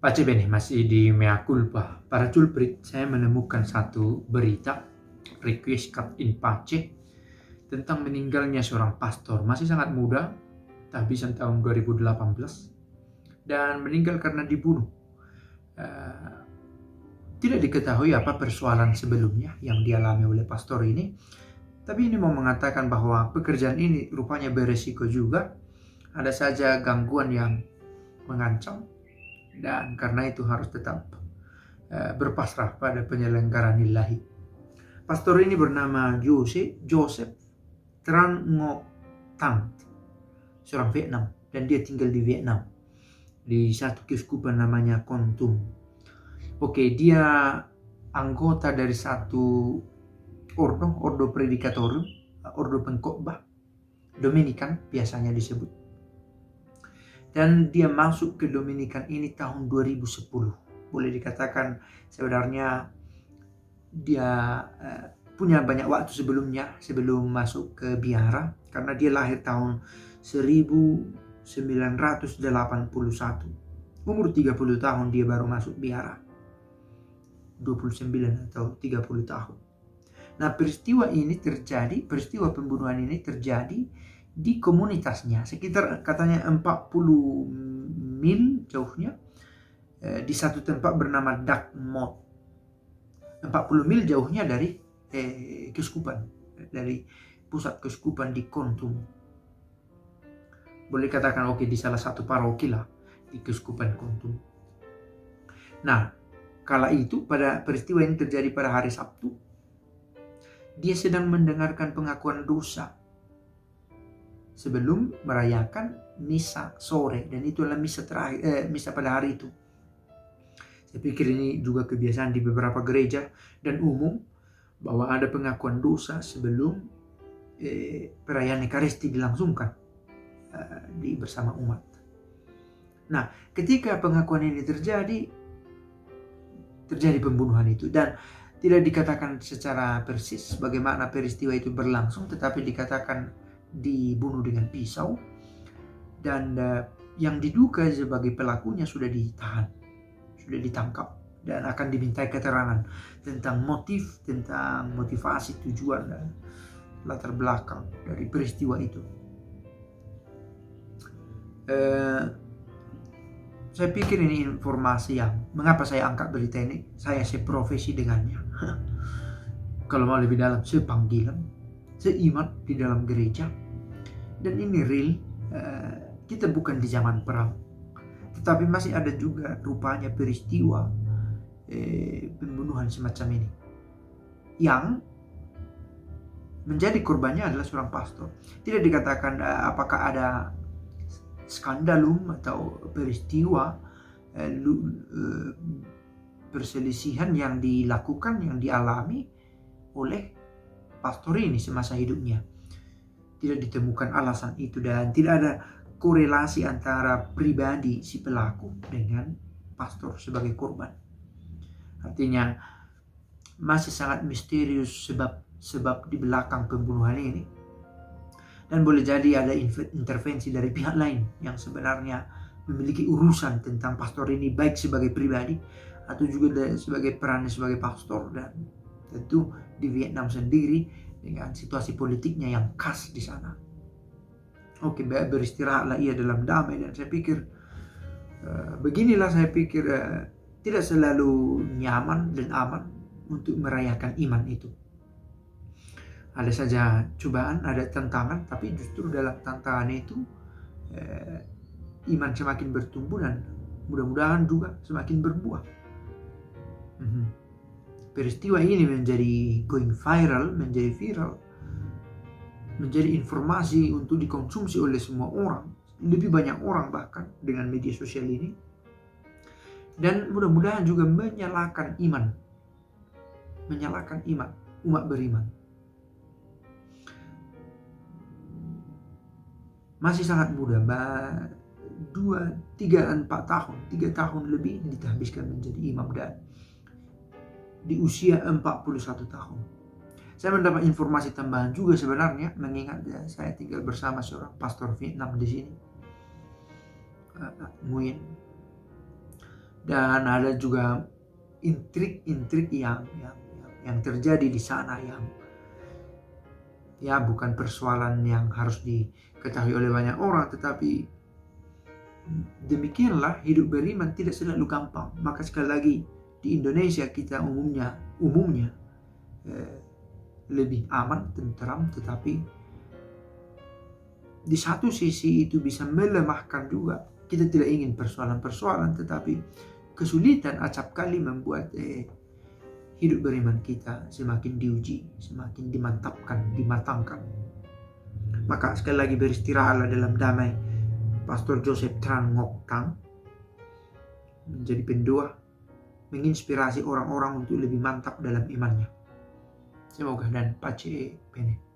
Pace bene, masih di mea culpa. Para culprit, saya menemukan satu berita requiescat in pace tentang meninggalnya seorang pastor masih sangat muda, kehabisan tahun 2018, dan meninggal karena dibunuh. Eh, Tidak diketahui apa persoalan sebelumnya yang dialami oleh pastor ini, tapi ini mau mengatakan bahwa pekerjaan ini rupanya beresiko juga. Ada saja gangguan yang mengancam, dan karena itu harus tetap berpasrah pada penyelenggaraan ilahi. Pastor ini bernama Joseph Tran Ngo Tan, seorang Vietnam, dan dia tinggal di Vietnam di satu keuskupan namanya Kon Tum. Oke, dia anggota dari satu ordo predikatorium, ordo pengkhotbah Dominikan biasanya disebut. Dan dia masuk ke Dominikan ini tahun 2010. Boleh dikatakan sebenarnya dia punya banyak waktu sebelumnya, sebelum masuk ke biara, karena dia lahir tahun 1981. Umur 30 tahun dia baru masuk biara. 29 atau 30 tahun. Nah, peristiwa pembunuhan ini terjadi di komunitasnya, sekitar katanya 40 mil jauhnya, di satu tempat bernama Dak Mot. 40 mil jauhnya dari keuskupan, dari pusat keuskupan di Kon Tum. Boleh katakan di salah satu paroki lah di keuskupan Kon Tum. Nah, kala itu pada peristiwa ini terjadi pada hari Sabtu, dia sedang mendengarkan pengakuan dosa sebelum merayakan misa sore, dan itu adalah misa terakhir, misa pada hari itu. Saya pikir ini juga kebiasaan di beberapa gereja dan umum, bahwa ada pengakuan dosa sebelum perayaan Ekaristi dilangsungkan bersama umat. Nah, ketika pengakuan ini terjadi pembunuhan itu, dan tidak dikatakan secara persis bagaimana peristiwa itu berlangsung, tetapi dikatakan dibunuh dengan pisau, dan yang diduga sebagai pelakunya sudah ditangkap dan akan dimintai keterangan tentang motivasi, tujuan, dan latar belakang dari peristiwa itu. Saya pikir ini informasi yang, mengapa saya angkat berita ini, saya seprofesi dengannya. Kalau mau lebih dalam, sepanggilan, seiman di dalam gereja. Dan ini real, kita bukan di zaman perang, tetapi masih ada juga rupanya peristiwa pembunuhan semacam ini, yang menjadi korbannya adalah seorang pastor. Tidak dikatakan apakah ada skandalum atau peristiwa perselisihan yang dilakukan, yang dialami oleh pastor ini semasa hidupnya. Tidak ditemukan alasan itu, dan tidak ada korelasi antara pribadi si pelaku dengan pastor sebagai korban. Artinya masih sangat misterius sebab di belakang pembunuhan ini. Dan boleh jadi ada intervensi dari pihak lain yang sebenarnya memiliki urusan tentang pastor ini, baik sebagai pribadi atau juga sebagai peran sebagai pastor, dan tentu di Vietnam sendiri dengan situasi politiknya yang khas di sana. Oke, beristirahatlah ia dalam damai, dan saya pikir beginilah saya pikir tidak selalu nyaman dan aman untuk merayakan iman itu. Ada saja cobaan, ada tantangan, tapi justru dalam tantangan itu iman semakin bertumbuh, dan mudah-mudahan juga semakin berbuah. Peristiwa ini menjadi viral, menjadi informasi untuk dikonsumsi oleh semua orang, lebih banyak orang bahkan dengan media sosial ini, dan mudah-mudahan juga menyalakan iman umat beriman. Masih sangat muda, 3 tahun lebih dihabiskan menjadi imam, dan di usia 41 tahun. Saya mendapat informasi tambahan juga sebenarnya, mengingat saya tinggal bersama seorang pastor Vietnam di sini, Nguyen. Dan ada juga intrik-intrik yang terjadi di sana yang ya bukan persoalan yang harus diketahui oleh banyak orang, tetapi demikianlah hidup beriman tidak selalu gampang. Maka sekali lagi di Indonesia kita umumnya lebih aman, tentram, tetapi di satu sisi itu bisa melemahkan juga. Kita tidak ingin persoalan-persoalan, tetapi kesulitan acap kali membuat hidup beriman kita semakin diuji, semakin dimatangkan. Maka sekali lagi beristirahatlah dalam damai. Pastor Joseph Tran Ngoc Thang menjadi pendoa, menginspirasi orang-orang untuk lebih mantap dalam imannya. Semoga dan pace bene.